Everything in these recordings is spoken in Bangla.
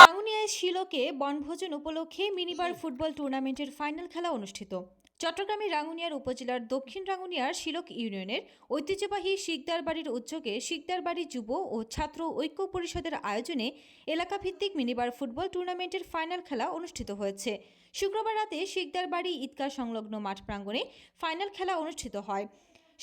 রাঙ্গুনিয়ায় শিলকে বনভোজন উপলক্ষে মিনিবার ফুটবল টুর্নামেন্টের ফাইনাল খেলা অনুষ্ঠিত। চট্টগ্রামের রাঙ্গুনিয়ার উপজেলার দক্ষিণ রাঙ্গুনিয়ার শিলক ইউনিয়নের ঐতিহ্যবাহী শিকদার বাড়ির উদ্যোগে শিকদার বাড়ি যুব ও ছাত্র ঐক্য পরিষদের আয়োজনে এলাকাভিত্তিক মিনিবার ফুটবল টুর্নামেন্টের ফাইনাল খেলা অনুষ্ঠিত হয়েছে। শুক্রবার রাতে শিকদার বাড়ি ঈদগাহ সংলগ্ন মাঠ প্রাঙ্গণে ফাইনাল খেলা অনুষ্ঠিত হয়।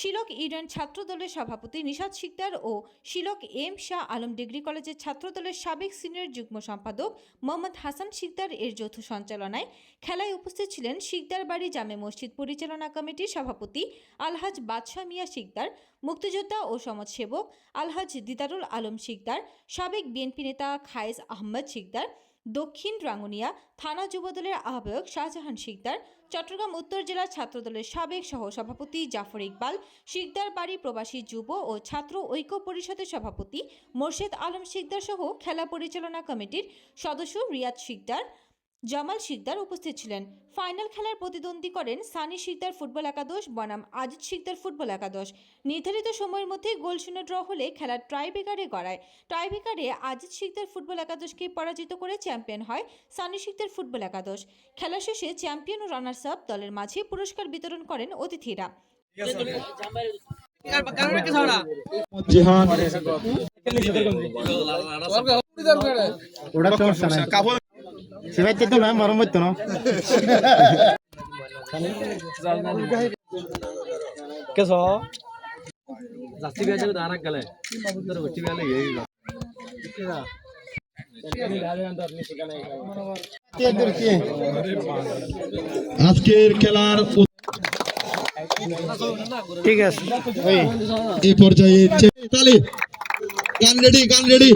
শিলক ইউনিয়ন ছাত্র দলের সভাপতি নিশাদ শিকদার ও শিলক এম শাহ আলম ডিগ্রি কলেজের ছাত্র দলের সাবেক সিনিয়র যুগ্ম সম্পাদক মোহাম্মদ হাসান শিকদার এর যৌথ সঞ্চালনায় খেলায় উপস্থিত ছিলেন শিকদার বাড়ি জামে মসজিদ পরিচালনা কমিটির সভাপতি আলহাজ বাদশাহ মিয়া শিকদার, মুক্তিযোদ্ধা ও সমাজসেবক আলহাজ দিদারুল আলম শিকদার, সাবেক বিএনপি নেতা খায়েজ আহমদ শিকদার, দক্ষিণ রাঙ্গুনিয়া থানা যুবদলের আহ্বায়ক শাহজাহান শিকদার, চট্টগ্রাম উত্তর জেলা ছাত্রদলের সাবেক সহসভাপতি জাফর ইকবাল, শিকদার বাড়ি প্রবাসী যুব ও ছাত্র ঐক্য পরিষদের সভাপতি মোর্শেদ আলম শিকদার সহ খেলা পরিচালনা কমিটির সদস্য রিয়াদ শিকদার, জামাল শিকদার উপস্থিত ছিলেন। ফাইনাল খেলার প্রতিদ্বন্দ্বী করেন সানি শিকদার ফুটবল একাদশ বনাম আজিজ শিকদার ফুটবল একাদশ। নির্ধারিত সময়ের মধ্যে গোলশূন্য ড্র হলে খেলার টাইব্রেকারে গড়ায়। টাইব্রেকারে আজিজ শিকদার ফুটবল একাদশকে পরাজিত করে চ্যাম্পিয়ন হয় সানি শিকদার ফুটবল একাদশ। খেলা শেষে চ্যাম্পিয়ন ও রানার্স আপ দলের মাঝে পুরস্কার বিতরণ করেন অতিথিরা। শিবাইতে না মরম হইতো না কেস যাচ্ছি গেছে দাঁড়া গেলে উঠি গেলে আজকের খেলার ঠিক আছে এই পর্যায়ে তালি গান রেডি